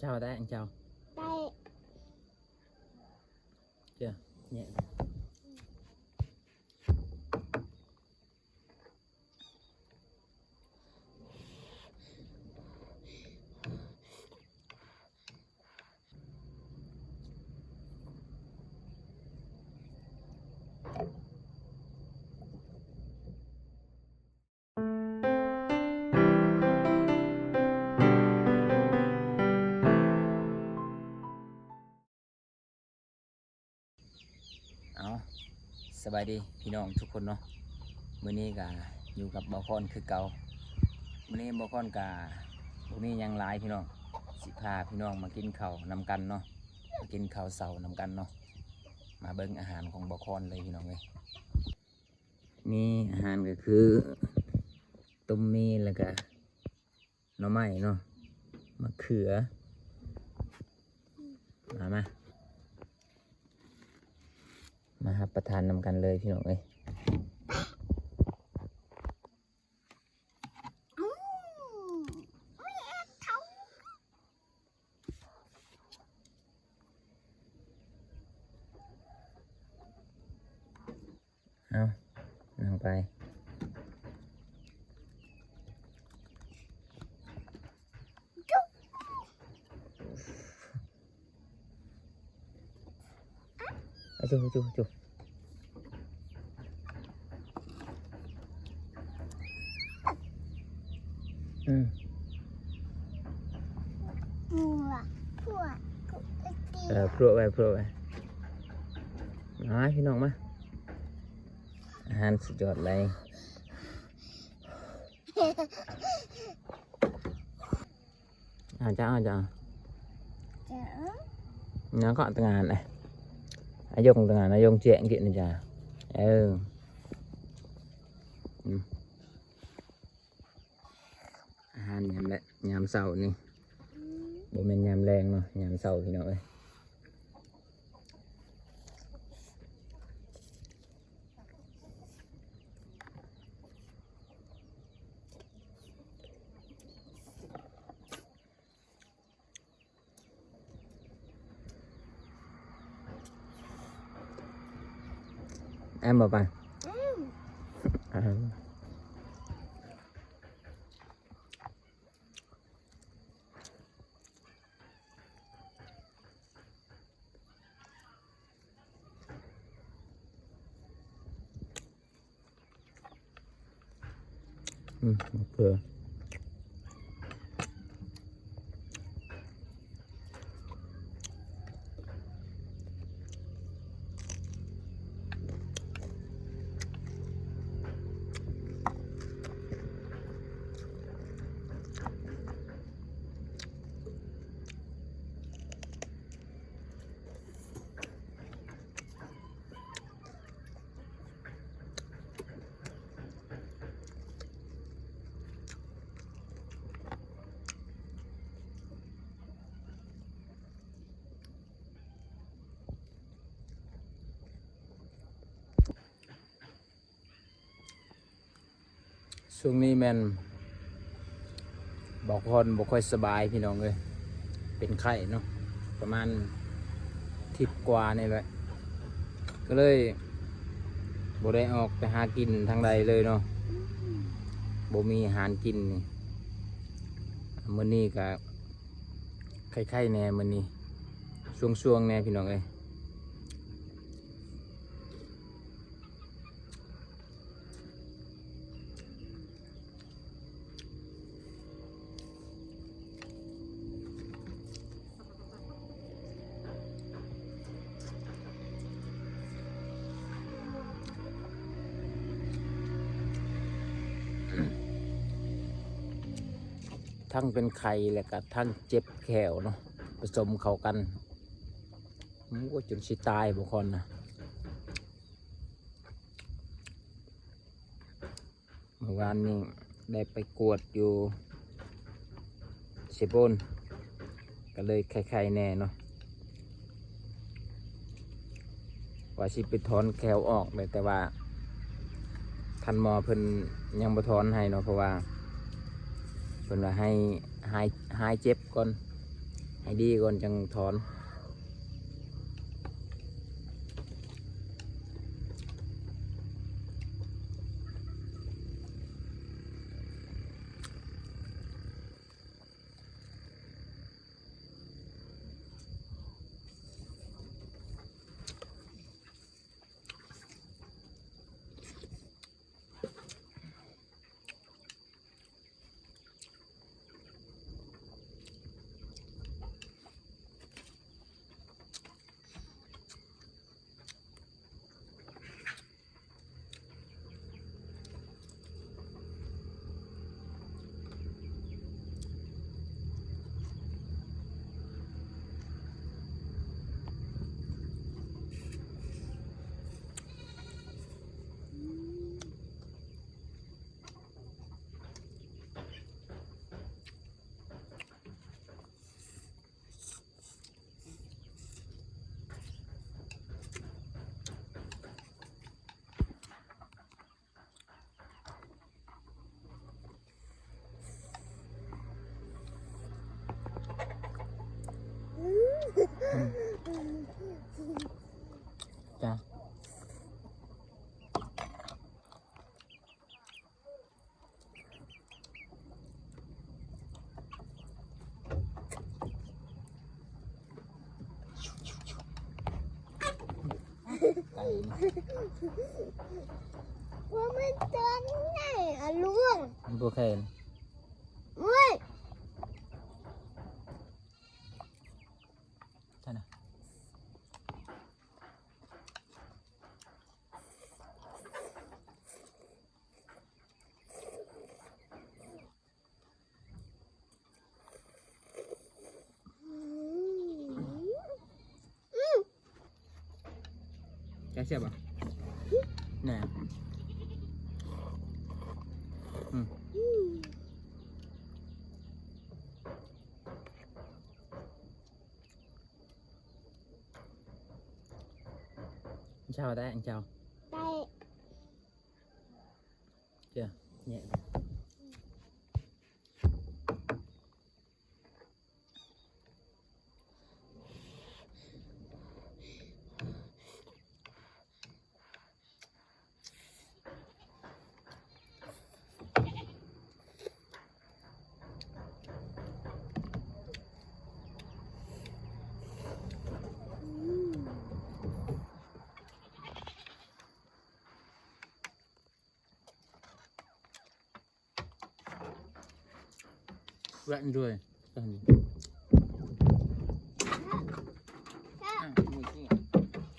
chào đấy anh chào. Đây. Chưa nhẹ.สบายดีพี่น้องทุกคนเนาะมื้อนี้ก็อยู่กับบ่าวพรคือเก่ามื้อนี้บ่าวพรก็บ่มีหยังหลายพี่น้องสิพาพี่น้องมากินข้าวนำกันเนาะมากินข้าวเช้านำกันเนาะมาเบิ่งอาหารของบ่าวพรเลยพี่น้องเอ้ยมีอาหารก็คือต้มมีแล้วก็หน่อไม้เนาะมะเขือมารับประทานนำกันเลยพี่น้องเอ้ยเอานั่งไปจุจุจุพรวไปมาพี่น้องมาอาหารสุดยอดเลยจ้าnó có từng ngàn này dùng từng ngàn nó dùng chuyện kiện này chà ăn nhầm đấy nhầm sầu nè bố mình nhầm len mà nhầm sầu thì nó ơi em bảo bài okช่วงนี้แมนบอกคนบ่ค่อยสบายพี่น้องเลยเป็นไข้เนาะประมาณ10 กว่านี่แหละก็เลยบ่ได้ออกไปหากินทางใดเลยเนาะบ่มีอาหารกินนี่มื้อนี้ก็ไข้ๆแน่มื้อนี้ช่วงๆแน่พี่น้องเอ้ยทั้งเป็นไข้แล้วก็ทั้งเจ็บแขวเนาะผสมเข้ากันมันก็จนสิตายบางคนนะเมื่อวานนี้ได้ไปกวดอยู่เซโปนก็เลยไข้ๆแน่เนาะว่าสิไปถอนแขวออกเลยแต่ว่าท่านหมอเพิ่นยังบ่ถอนให้เนาะเพราะว่าเพิ่นว่าให้หายเจ็บก่อน ให้ดีก่อนจังถอน จ้ะไก่ ว่ามันเตือนไงอะลุง มันบ่แคน เว้ย ท่านน่ะ แกเสียบอ่ะแน่เช้าได้อันเช้า ได้ เจ้าเนี่ย แวะด้วยกัน มือกี้ เ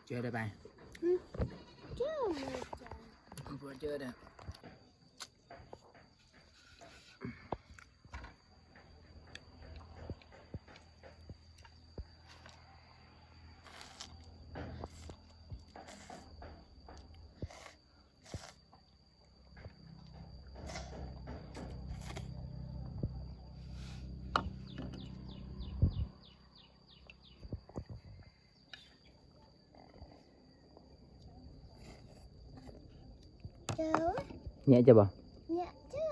เจอได้ไป เจ้าแม่จ๋า พอเจอได้เจ้า เนี่ยจะบ่ เนี่ยเจ้า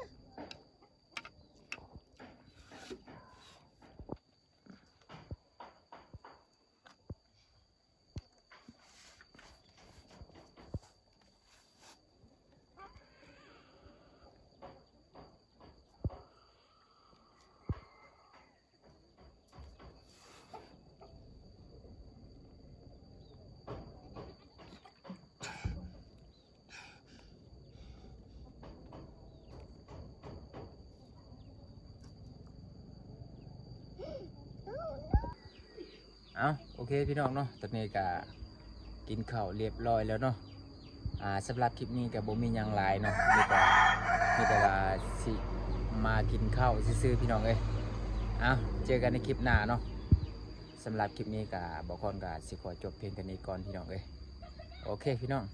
เอาโอเคพี่น้องเนาะตอนนี้ก็กินข้าวเรียบร้อยแล้วเนาะสำหรับคลิปนี้ก็บ่มีหยังหลายเนาะมีแต่ว่าสิมากินข้าวซื่อๆพี่น้องเอ้ยเอาเจอกันในคลิปหน้าเนาะสำหรับคลิปนี้ก็บ่ค่อนก็สิขอจบเพียงเท่านี้ก่อนพี่น้องเอ้ยโอเคพี่น้อง